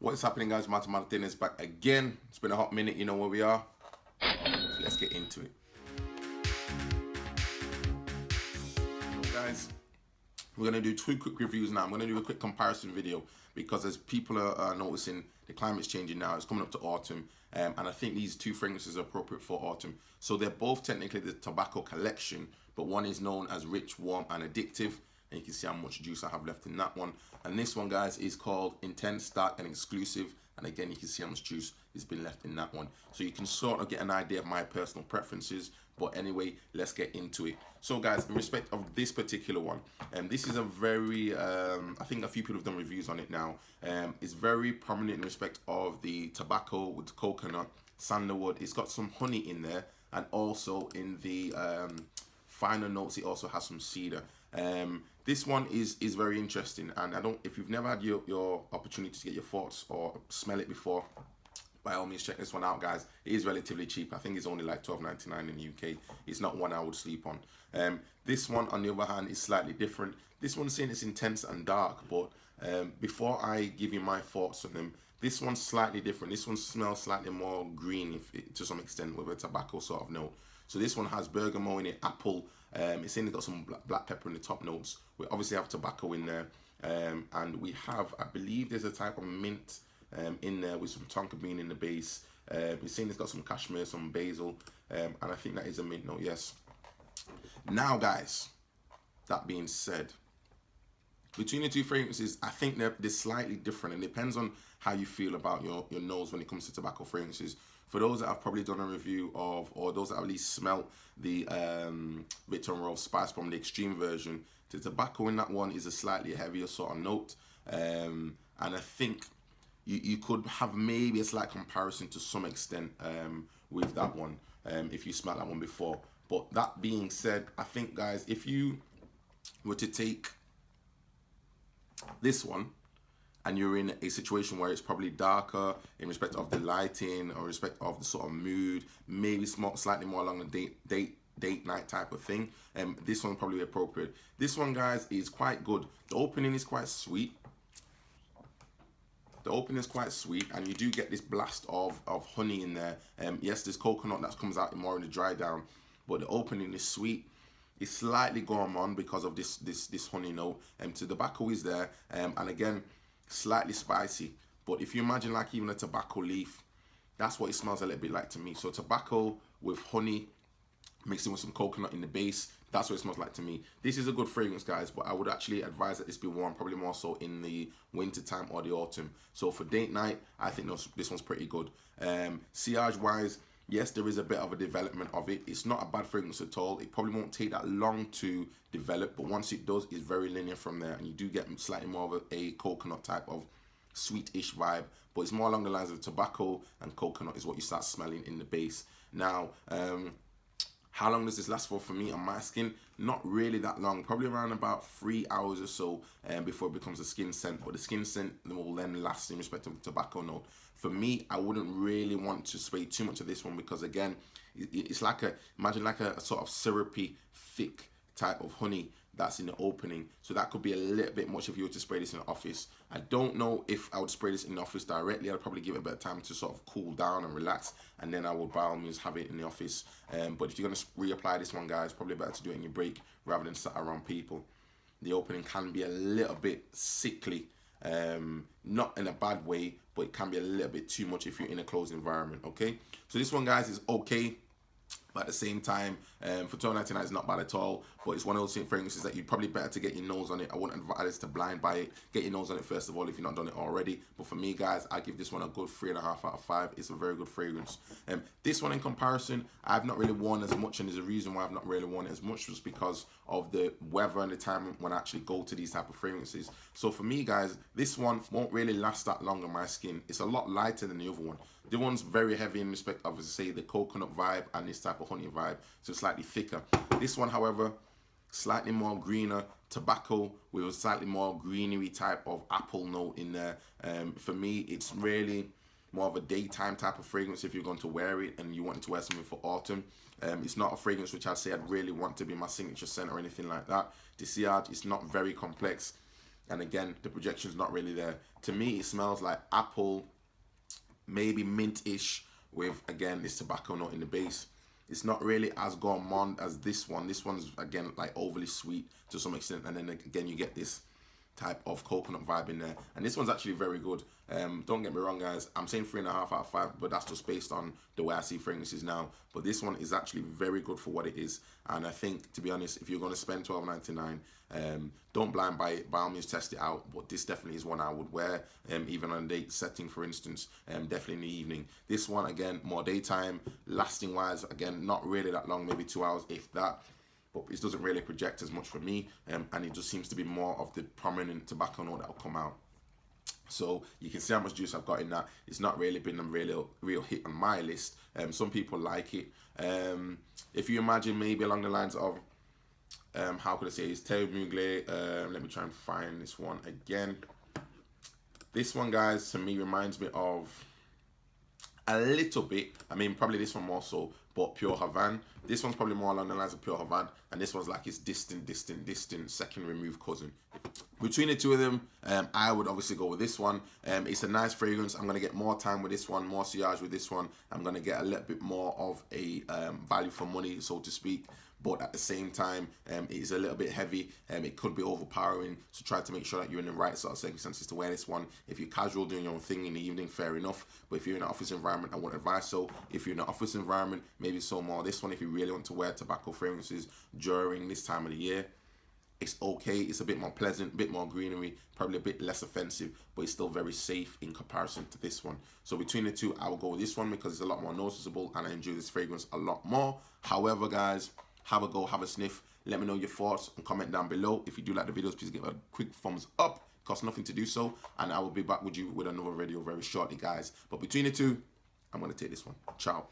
What's happening, guys? Martin is back again. It's been a hot minute, you know where we are. So let's get into it. So guys, we're going to do two quick reviews now. I'm going to do a quick comparison video because as people are noticing, the climate's changing now. It's coming up to autumn, and I think these two fragrances are appropriate for autumn. So they're both technically the tobacco collection, but one is known as Rich, Warm, and Addictive. And you can see how much juice I have left in that one. And this one, guys, is called Intense, Dark, and Exclusive. And again, you can see how much juice has been left in that one. So you can sort of get an idea of my personal preferences. But anyway, let's get into it. So guys, in respect of this particular one, this is a very, I think a few people have done reviews on it now. It's very prominent in respect of the tobacco with coconut, sandalwood. It's got some honey in there. And also in the final notes, it also has some cedar. This one is very interesting, and I don't, if you've never had your opportunity to get your thoughts or smell it before, by all means check this one out, guys. It is relatively cheap. I think it's only like $12.99 in the UK. It's not one I would sleep on. This one, on the other hand, is slightly different. This one's saying it's intense and dark, but before I give you my thoughts on them, this one's slightly different. This one smells slightly more green, to some extent, with a tobacco sort of note. So this one has bergamot in it, apple. It's saying it's got some black pepper in the top notes. We obviously have tobacco in there, and we have, I believe, there's a type of mint in there with some tonka bean in the base. It's saying it's got some cashmere, some basil, and I think that is a mint note. Yes. Now, guys, that being said, between the two fragrances, I think they're slightly different. It depends on how you feel about your nose when it comes to tobacco fragrances. For those that have probably done a review of, or those that at least smelt the Victor & Rolf Spice Bomb, the extreme version, the tobacco in that one is a slightly heavier sort of note. And I think you could have maybe a slight comparison to some extent with that one, if you smelled that one before. But that being said, I think, guys, if you were to take this one and you're in a situation where it's probably darker in respect of the lighting or respect of the sort of mood, maybe slightly more along the date night type of thing, this one probably appropriate. This one, guys, is quite good. The opening is quite sweet. The opening is quite sweet, and you do get this blast of honey in there. Yes, there's coconut that comes out more in the dry down, but the opening is sweet. It's slightly gourmand because of this honey note. So the tobacco is there, and again, slightly spicy. But if you imagine like even a tobacco leaf, that's what it smells a little bit like to me. So tobacco with honey mixing with some coconut in the base, that's what it smells like to me. This is a good fragrance, guys, but I would actually advise that this be worn probably more so in the winter time or the autumn. So for date night, I think this one's pretty good. Sillage wise, yes, there is a bit of a development of it. It's not a bad fragrance at all. It probably won't take that long to develop, but once it does, it's very linear from there, and you do get slightly more of a coconut type of sweet-ish vibe, but it's more along the lines of tobacco and coconut is what you start smelling in the base. Now, how long does this last for me on my skin? Not really that long, probably around about 3 hours or so before it becomes a skin scent, but the skin scent will then last in respect of the tobacco note. For me, I wouldn't really want to spray too much of this one because again, it's like imagine like a sort of syrupy, thick type of honey that's in the opening. So that could be a little bit much if you were to spray this in the office. I don't know if I would spray this in the office directly. I'd probably give it a bit of time to sort of cool down and relax, and then I would by all means have it in the office. But if you're going to reapply this one, guys, probably better to do it in your break rather than sat around people. The opening can be a little bit sickly, not in a bad way, but it can be a little bit too much if you're in a closed environment, okay? So this one, guys, is okay. But at the same time, for $12.99 it's not bad at all, but it's one of those fragrances that you'd probably better to get your nose on it. I wouldn't advise to blind buy it. Get your nose on it first of all if you've not done it already. But for me, guys, I give this one a good 3.5 out of 5. It's a very good fragrance. This one in comparison, I've not really worn as much, and there's a reason why I've not really worn it as much, was because of the weather and the time when I actually go to these type of fragrances. So for me, guys, this one won't really last that long on my skin. It's a lot lighter than the other one. The one's very heavy in respect of, say, the coconut vibe and this type of honey vibe, so slightly thicker. This one, however, slightly more greener, tobacco with a slightly more greenery type of apple note in there. For me, it's really more of a daytime type of fragrance if you're going to wear it and you want to wear something for autumn. It's not a fragrance which I'd say I'd really want to be my signature scent or anything like that. The sillage is not very complex. And again, the projection's not really there. To me, it smells like apple, maybe mint-ish, with again this tobacco note in the base. It's not really as gourmand as this one. This one's again like overly sweet to some extent, and then again you get this type of coconut vibe in there. And this one's actually very good. Don't get me wrong, guys. I'm saying 3.5 out of 5, but that's just based on the way I see fragrances now. But this one is actually very good for what it is. And I think, to be honest, if you're going to spend $12.99, don't blind buy it. By all means, test it out. But this definitely is one I would wear, even on a date setting, for instance. Definitely in the evening. This one, again, more daytime. Lasting wise, again, not really that long, maybe 2 hours, if that. But it doesn't really project as much for me, and it just seems to be more of the prominent tobacco note that will come out. So you can see how much juice I've got in that. It's not really been a real hit on my list. Some people like it. If you imagine maybe along the lines of, how could I say, it's Terre Mugler. Let me try and find this one again. This one, guys, to me reminds me of a little bit, I mean probably this one more so, but Pure Havana. This one's probably more along the lines of Pure Havana, and this one's like its distant second removed cousin. Between the two of them, I would obviously go with this one. It's a nice fragrance. I'm going to get more time with this one, more sillage with this one. I'm going to get a little bit more of a value for money, so to speak. But at the same time, it is a little bit heavy. It could be overpowering. So try to make sure that you're in the right sort of circumstances to wear this one. If you're casual, doing your own thing in the evening, fair enough. But if you're in an office environment, I wouldn't advise so. If you're in an office environment, maybe so more this one. If you really want to wear tobacco fragrances during this time of the year, it's okay. It's a bit more pleasant, a bit more greenery, probably a bit less offensive, but it's still very safe in comparison to this one. So between the two, I will go with this one because it's a lot more noticeable and I enjoy this fragrance a lot more. However, guys, have a go, have a sniff. Let me know your thoughts and comment down below. If you do like the videos, please give a quick thumbs up. It costs nothing to do so. And I will be back with you with another video very shortly, guys. But between the two, I'm going to take this one. Ciao.